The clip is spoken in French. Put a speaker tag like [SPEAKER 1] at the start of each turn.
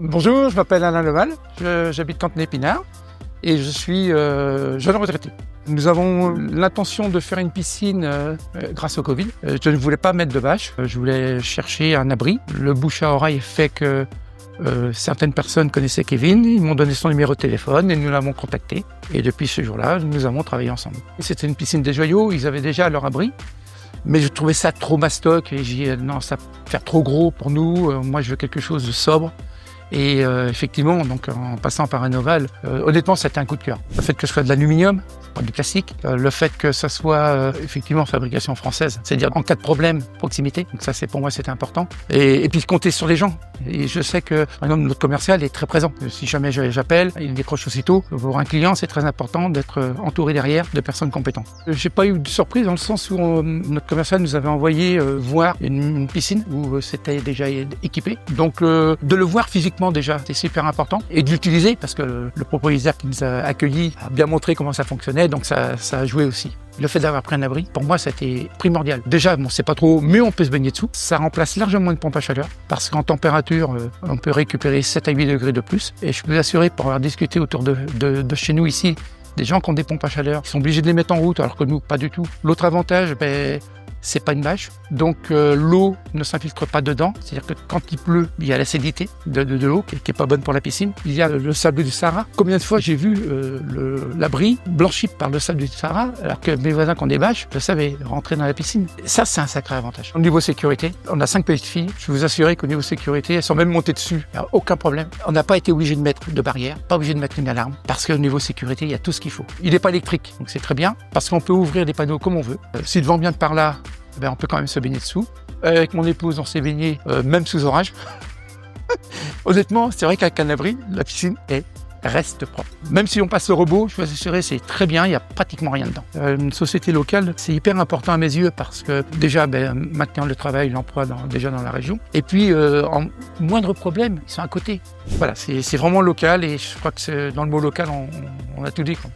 [SPEAKER 1] Bonjour, je m'appelle Alain Leval, j'habite Cantenay-Pinard et je suis jeune retraité. Nous avons l'intention de faire une piscine grâce au Covid. Je ne voulais pas mettre de bâche, je voulais chercher un abri. Le bouche à oreille fait que certaines personnes connaissaient Kevin, ils m'ont donné son numéro de téléphone et nous l'avons contacté. Et depuis ce jour-là, nous avons travaillé ensemble. C'était une piscine des Joyaux, ils avaient déjà leur abri. Mais je trouvais ça trop mastoc et j'ai dit non, ça va faire trop gros pour nous. Moi, je veux quelque chose de sobre. Et effectivement, donc en passant par un ovale, honnêtement, c'était un coup de cœur. Le fait que ce soit de l'aluminium, pas du plastique, le fait que ça soit effectivement fabrication française, c'est-à-dire en cas de problème, proximité. Donc ça, pour moi, c'était important. Et puis compter sur les gens. Et je sais que, par exemple, notre commercial est très présent. Si jamais j'appelle, il décroche aussitôt. Pour un client, c'est très important d'être entouré derrière de personnes compétentes. J'ai pas eu de surprise dans le sens où notre commercial nous avait envoyé voir une piscine où c'était déjà équipé. Donc de le voir physiquement déjà, c'est super important. Et de l'utiliser parce que le propriétaire qui nous a accueillis a bien montré comment ça fonctionnait. Donc ça a joué aussi. Le fait d'avoir pris un abri, pour moi, c'était primordial. Déjà, bon, c'est pas trop haut, mais on peut se baigner dessous. Ça remplace largement une pompe à chaleur, parce qu'en température, on peut récupérer 7 à 8 degrés de plus. Et je peux vous assurer, pour avoir discuté autour de chez nous ici, des gens qui ont des pompes à chaleur, qui sont obligés de les mettre en route, alors que nous, pas du tout. L'autre avantage, c'est pas une bâche, donc l'eau ne s'infiltre pas dedans, c'est-à-dire que quand il pleut, il y a l'acidité de l'eau qui est pas bonne pour la piscine. Il y a le sable du Sahara. Combien de fois j'ai vu l'abri blanchi par le sable du Sahara, alors que mes voisins qui ont des bâches, je savais rentrer dans la piscine. Ça, c'est un sacré avantage. Au niveau sécurité, on a 5 petites filles. Je peux vous assurer qu'au niveau sécurité, elles sont même montées dessus. Il n'y a aucun problème. On n'a pas été obligé de mettre de barrière, pas obligé de mettre une alarme, parce qu'au niveau sécurité, il y a tout ce qu'il faut. Il n'est pas électrique, donc c'est très bien, parce qu'on peut ouvrir les panneaux comme on veut. Si le vent vient de par là, on peut quand même se baigner dessous. Avec mon épouse, on s'est baigné même sous orage. Honnêtement, c'est vrai qu'avec un abri, la piscine reste propre. Même si on passe le robot, je peux vous assurer, c'est très bien, il n'y a pratiquement rien dedans. Une société locale, c'est hyper important à mes yeux parce que déjà, maintenant le travail, l'emploi déjà dans la région. Et puis, en moindre problème, ils sont à côté. Voilà, c'est vraiment local et je crois que dans le mot local, on a tout dit, quoi.